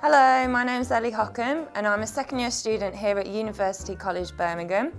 Hello, my name is Ellie Hoccom and I'm a second year student here at University College Birmingham.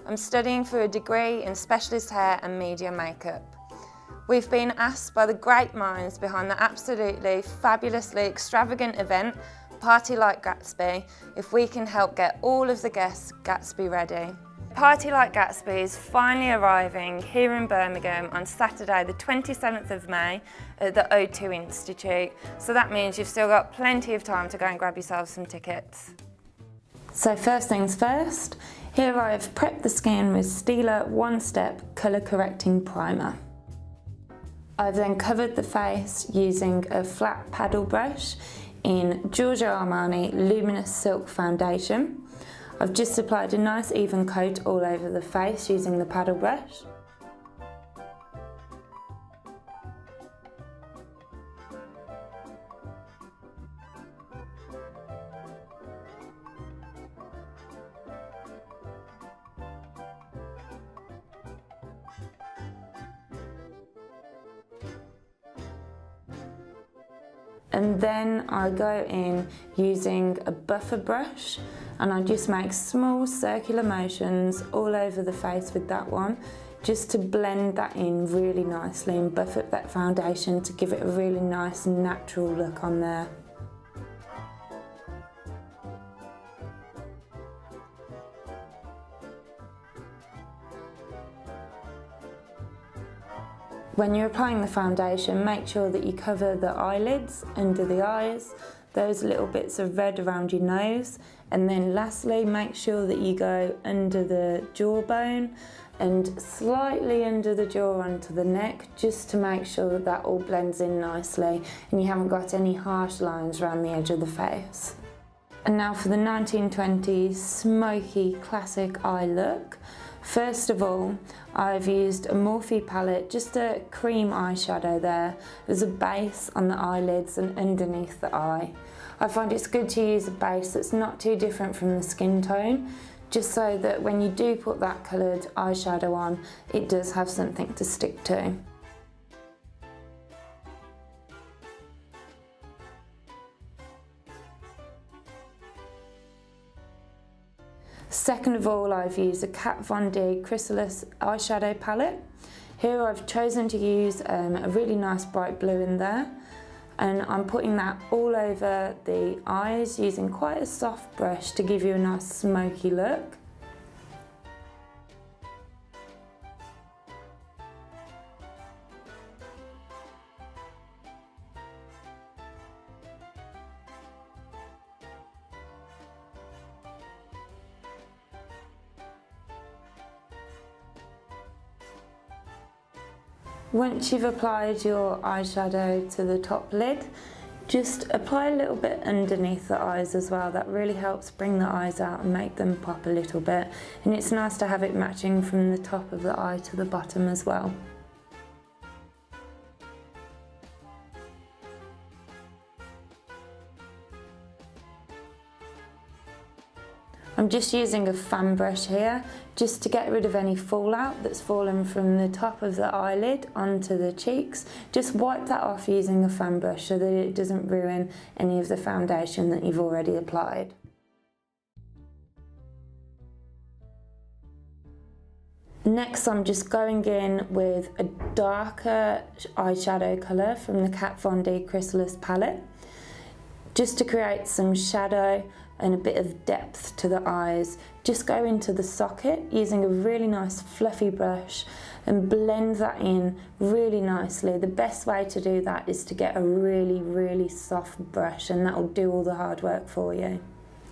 I'm studying for a degree in specialist hair and media makeup. We've been asked by the great minds behind the absolutely fabulously extravagant event, Party Like Gatsby, if we can help get all of the guests Gatsby ready. Party Like Gatsby is finally arriving here in Birmingham on Saturday the 27th of May at the O2 Institute, so that means you've still got plenty of time to go and grab yourself some tickets. So first things first, here I have prepped the skin with Stila One Step Colour Correcting Primer. I've then covered the face using a flat paddle brush in Giorgio Armani Luminous Silk Foundation. I've just applied a nice even coat all over the face using the paddle brush. And then I go in using a buffer brush and I just make small circular motions all over the face with that one, just to blend that in really nicely and buff up that foundation to give it a really nice natural look on there. When you're applying the foundation, make sure that you cover the eyelids, under the eyes, those little bits of red around your nose, and then lastly, make sure that you go under the jawbone and slightly under the jaw onto the neck, just to make sure that that all blends in nicely and you haven't got any harsh lines around the edge of the face. And now for the 1920s smoky classic eye look. First of all, I've used a Morphe palette, just a cream eyeshadow there as a base on the eyelids and underneath the eye. I find it's good to use a base that's not too different from the skin tone, just so that when you do put that coloured eyeshadow on, it does have something to stick to. Second of all, I've used a Kat Von D Chrysalis eyeshadow palette. Here I've chosen to use a really nice bright blue in there, and I'm putting that all over the eyes using quite a soft brush to give you a nice smoky look. Once you've applied your eyeshadow to the top lid, just apply a little bit underneath the eyes as well. That really helps bring the eyes out and make them pop a little bit. And it's nice to have it matching from the top of the eye to the bottom as well. I'm just using a fan brush here just to get rid of any fallout that's fallen from the top of the eyelid onto the cheeks. Just wipe that off using a fan brush so that it doesn't ruin any of the foundation that you've already applied. Next, I'm just going in with a darker eyeshadow colour from the Kat Von D Chrysalis palette, just to create some shadow and a bit of depth to the eyes. Just go into the socket using a really nice fluffy brush and blend that in really nicely. The best way to do that is to get a really soft brush, and that will do all the hard work for you.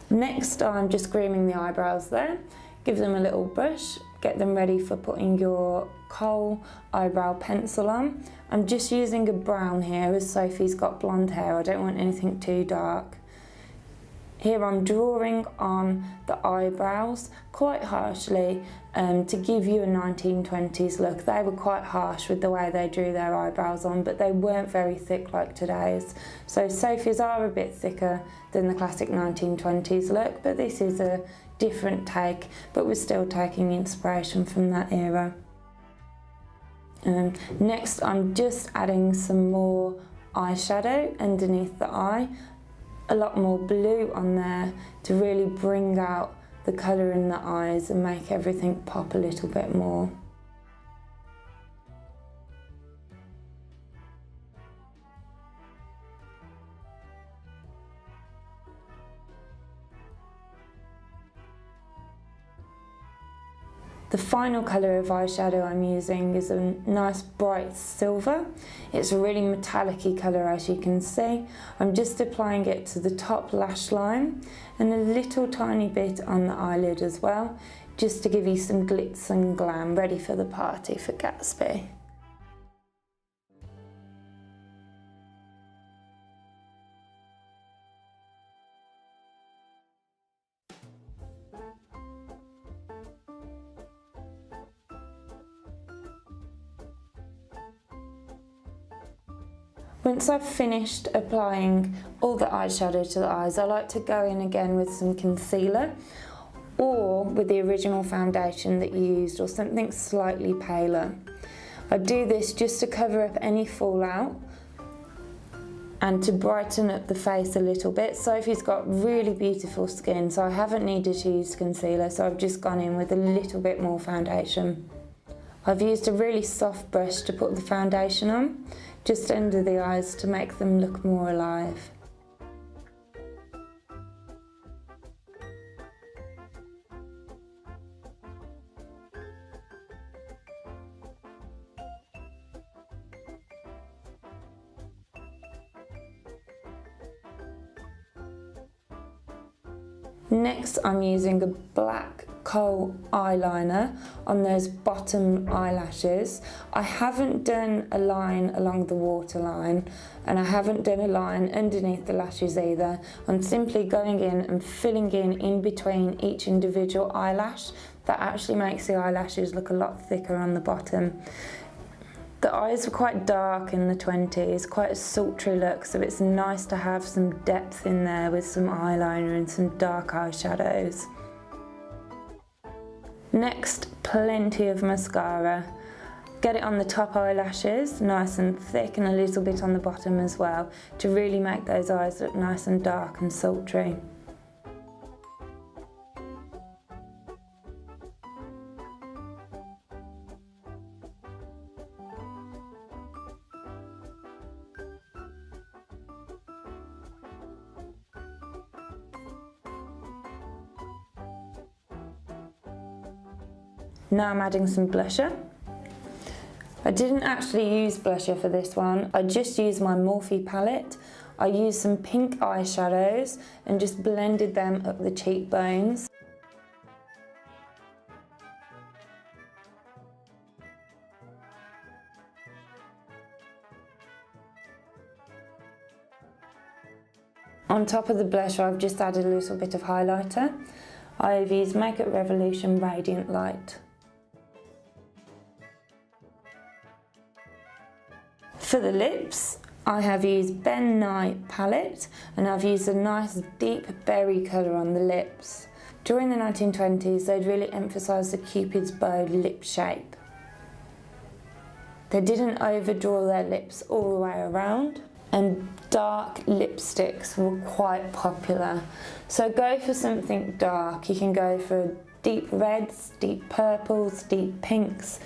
Next, I'm just grooming the eyebrows there. Give them a little brush, get them ready for putting your kohl eyebrow pencil on. I'm just using a brown here as Sophie's got blonde hair. I don't want anything too dark. Here I'm drawing on the eyebrows quite harshly to give you a 1920s look. They were quite harsh with the way they drew their eyebrows on, but they weren't very thick like today's. So Sophie's are a bit thicker than the classic 1920s look, but this is a different take, but we're still taking inspiration from that era. Next, I'm just adding some more eyeshadow underneath the eye. a lot more blue on there to really bring out the colour in the eyes and make everything pop a little bit more. The final colour of eyeshadow I'm using is a nice bright silver. It's a really metallic-y colour, as you can see. I'm just applying it to the top lash line and a little tiny bit on the eyelid as well, just to give you some glitz and glam, ready for the party for Gatsby. Once I've finished applying all the eyeshadow to the eyes, I like to go in again with some concealer or with the original foundation that you used, or something slightly paler. I do this just to cover up any fallout and to brighten up the face a little bit. Sophie's got really beautiful skin, so I haven't needed to use concealer, so I've just gone in with a little bit more foundation. I've used a really soft brush to put the foundation on, just under the eyes to make them look more alive. Next, I'm using a black kohl eyeliner on those bottom eyelashes. I haven't done a line along the waterline, and I haven't done a line underneath the lashes either. I'm simply going in and filling in between each individual eyelash. That actually makes the eyelashes look a lot thicker on the bottom. The eyes were quite dark in the 20s, quite a sultry look, so it's nice to have some depth in there with some eyeliner and some dark eyeshadows. Next, plenty of mascara. Get it on the top eyelashes, nice and thick, and a little bit on the bottom as well, to really make those eyes look nice and dark and sultry. Now I'm adding some blusher. I didn't actually use blusher for this one, I just used my Morphe palette. I used some pink eyeshadows and just blended them up the cheekbones. On top of the blusher, I've just added a little bit of highlighter. I've used Makeup Revolution Radiant Light. For the lips, I have used Ben Nye palette, and I've used a nice deep berry colour on the lips. During the 1920s, they'd really emphasised the Cupid's bow lip shape. They didn't overdraw their lips all the way around, and dark lipsticks were quite popular. So go for something dark. You can go for deep reds, deep purples, deep pinks.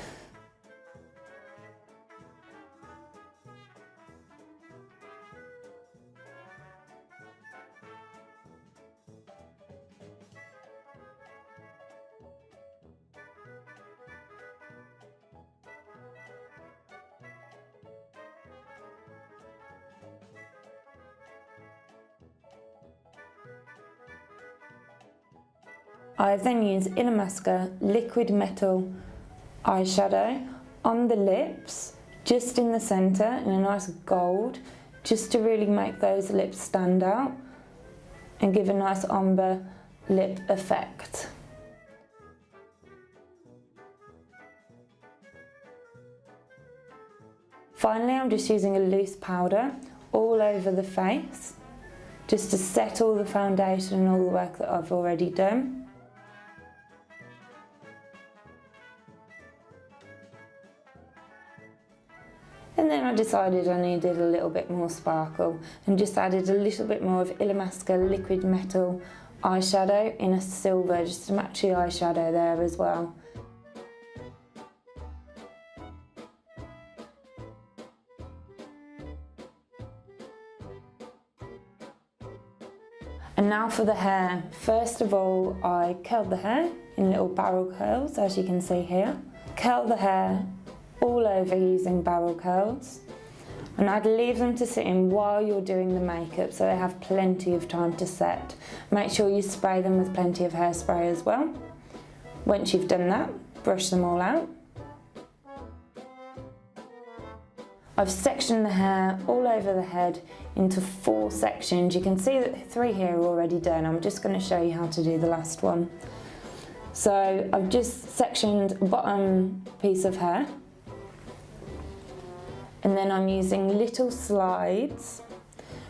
I've then used Illamasqua Liquid Metal eyeshadow on the lips, just in the centre, in a nice gold, just to really make those lips stand out and give a nice ombre lip effect. Finally, I'm just using a loose powder all over the face, just to set all the foundation and all the work that I've already done. And then I decided I needed a little bit more sparkle and just added a little bit more of Illamasqua liquid metal eyeshadow in a silver, just to match the eyeshadow there as well. And now for the hair. First of all, I curled the hair in little barrel curls, as you can see here. Curl the hair all over using barrel curls. And I'd leave them to sit in while you're doing the makeup so they have plenty of time to set. Make sure you spray them with plenty of hairspray as well. Once you've done that, brush them all out. I've sectioned the hair all over the head into 4 sections. You can see that 3 here are already done. I'm just going to show you how to do the last one. So I've just sectioned a bottom piece of hair. And then I'm using little slides.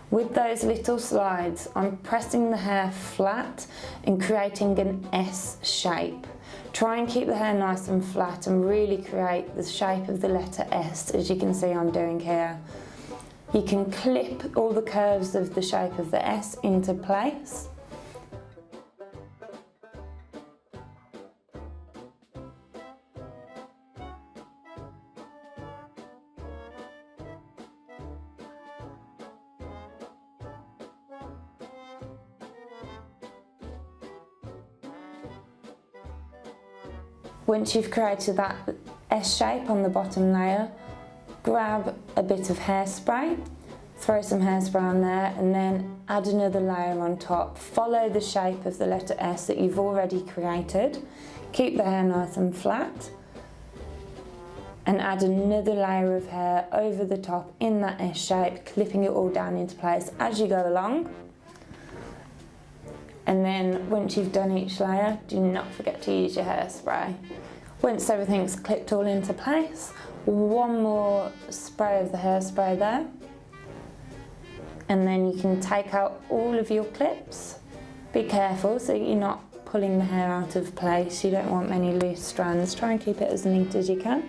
With those little slides, I'm pressing the hair flat and creating an S shape. Try and keep the hair nice and flat and really create the shape of the letter S, as you can see I'm doing here. You can clip all the curves of the shape of the S into place. Once you've created that S shape on the bottom layer, grab a bit of hairspray, throw some hairspray on there, and then add another layer on top. Follow the shape of the letter S that you've already created. Keep the hair nice and flat, and add another layer of hair over the top in that S shape, clipping it all down into place as you go along. And then once you've done each layer, do not forget to use your hairspray. Once everything's clipped all into place, one more spray of the hairspray there. And then you can take out all of your clips. Be careful so you're not pulling the hair out of place. You don't want many loose strands. Try and keep it as neat as you can.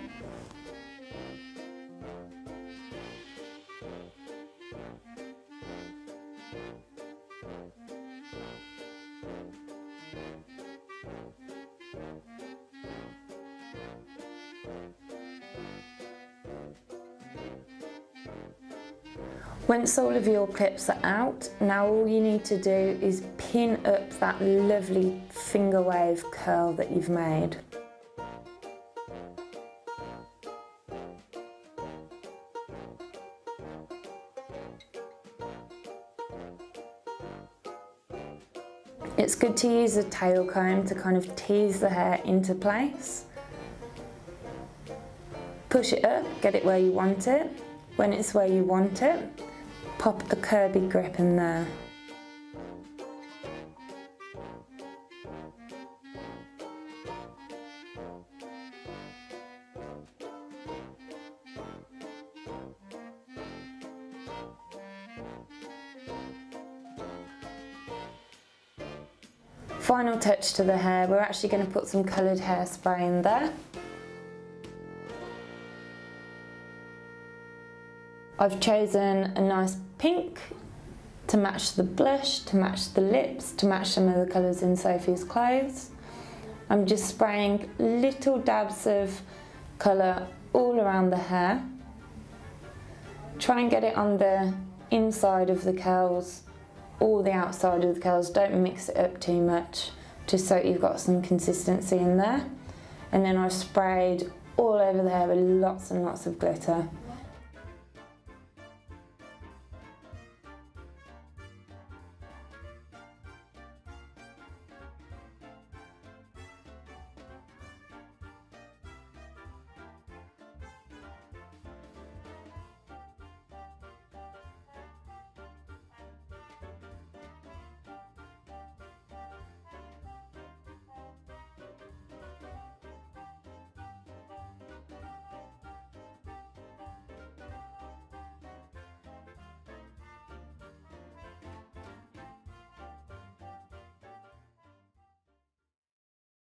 Once all of your clips are out, now all you need to do is pin up that lovely finger wave curl that you've made. It's good to use a tail comb to kind of tease the hair into place. Push it up, get it where you want it. When it's where you want it, pop a curvy grip in there. Final touch to the hair, we're actually going to put some coloured hairspray in there. I've chosen a nice pink to match the blush, to match the lips, to match some of the colours in Sophie's clothes. I'm just spraying little dabs of colour all around the hair. Try and get it on the inside of the curls or the outside of the curls. Don't mix it up too much, just so you've got some consistency in there. And then I've sprayed all over the hair with lots and lots of glitter.